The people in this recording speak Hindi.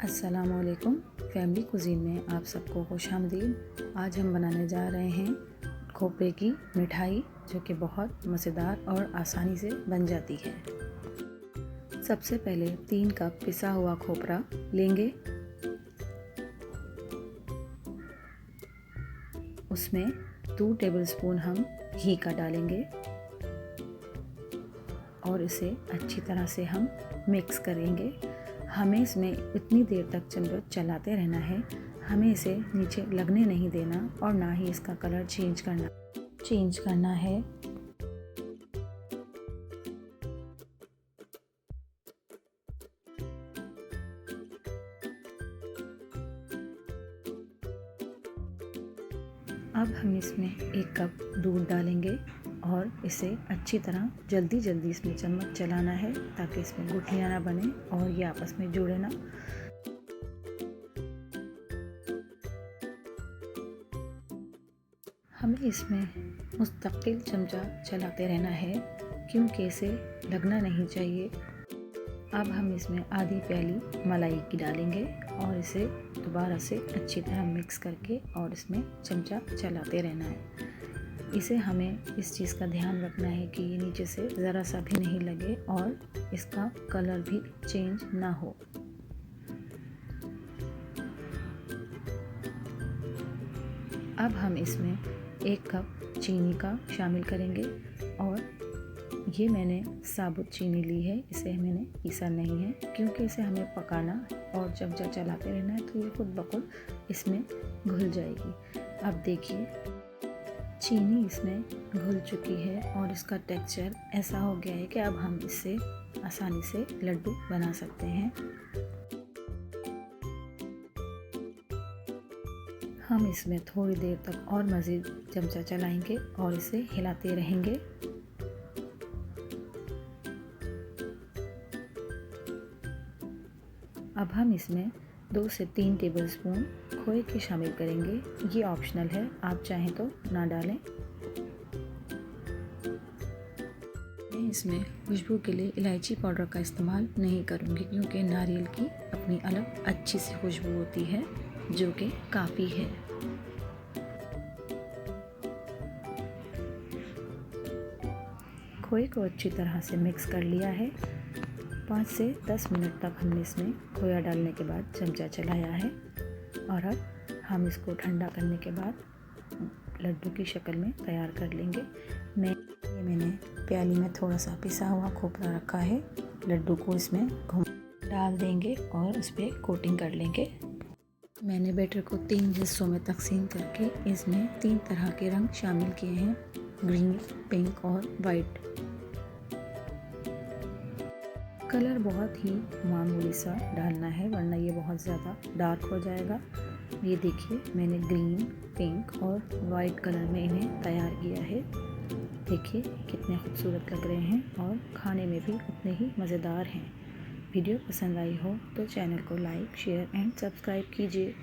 अस्सलामुअलैकुम। फैमिली कुज़ीन में आप सबको खुशामदीद। आज हम बनाने जा रहे हैं खोपरे की मिठाई, जो कि बहुत मज़ेदार और आसानी से बन जाती है। सबसे पहले 3 कप पिसा हुआ खोपरा लेंगे। उसमें 2 टेबलस्पून हम घी का डालेंगे और इसे अच्छी तरह से हम मिक्स करेंगे। हमें इसमें इतनी देर तक चम्मच चलाते रहना है, हमें इसे नीचे लगने नहीं देना और ना ही इसका कलर चेंज करना है। अब हम इसमें 1 कप दूध डालेंगे और इसे अच्छी तरह जल्दी इसमें चम्मच चलाना है ताकि इसमें गुठलियाँ ना बने और ये आपस में जुड़े ना। हमें इसमें मुस्तकिल चमचा चलाते रहना है क्योंकि इसे लगना नहीं चाहिए। अब हम इसमें आधी प्याली मलाई की डालेंगे और इसे दोबारा से अच्छी तरह मिक्स करके और इसमें चमचा चलाते रहना है। इसे हमें इस चीज़ का ध्यान रखना है कि ये नीचे से ज़रा सा भी नहीं लगे और इसका कलर भी चेंज ना हो। अब हम इसमें 1 कप चीनी का शामिल करेंगे और ये मैंने साबुत चीनी ली है, इसे मैंने पीसा नहीं है क्योंकि इसे हमें पकाना और चमचा चलाते रहना है तो ये खुद ब खुद इसमें घुल जाएगी। अब देखिए चीनी इसमें घुल चुकी है और इसका टेक्सचर ऐसा हो गया है कि अब हम इससे आसानी से लड्डू बना सकते हैं। हम इसमें थोड़ी देर तक और मज़ीद चमचा चलाएंगे और इसे हिलाते रहेंगे। अब हम इसमें 2 से 3 टेबलस्पून खोए के शामिल करेंगे। ये ऑप्शनल है, आप चाहें तो ना डालें। मैं इसमें खुशबू के लिए इलायची पाउडर का इस्तेमाल नहीं करूँगी क्योंकि नारियल की अपनी अलग अच्छी सी खुशबू होती है जो कि काफ़ी है। खोए को अच्छी तरह से मिक्स कर लिया है। 5 से 10 मिनट तक हमने इसमें खोया डालने के बाद चमचा चलाया है और अब हम इसको ठंडा करने के बाद लड्डू की शक्ल में तैयार कर लेंगे। मैंने प्याली में थोड़ा सा पिसा हुआ खोपरा रखा है। लड्डू को इसमें डाल देंगे और इस पर कोटिंग कर लेंगे। मैंने बैटर को 3 हिस्सों में तकसीम करके इसमें 3 तरह के रंग शामिल किए हैं, ग्रीन, पिंक और वाइट। कलर बहुत ही मामूली सा डालना है वरना ये बहुत ज़्यादा डार्क हो जाएगा। ये देखिए मैंने ग्रीन, पिंक और वाइट कलर में इन्हें तैयार किया है। देखिए कितने खूबसूरत लग रहे हैं और खाने में भी उतने ही मज़ेदार हैं। वीडियो पसंद आई हो तो चैनल को लाइक, शेयर एंड सब्सक्राइब कीजिए।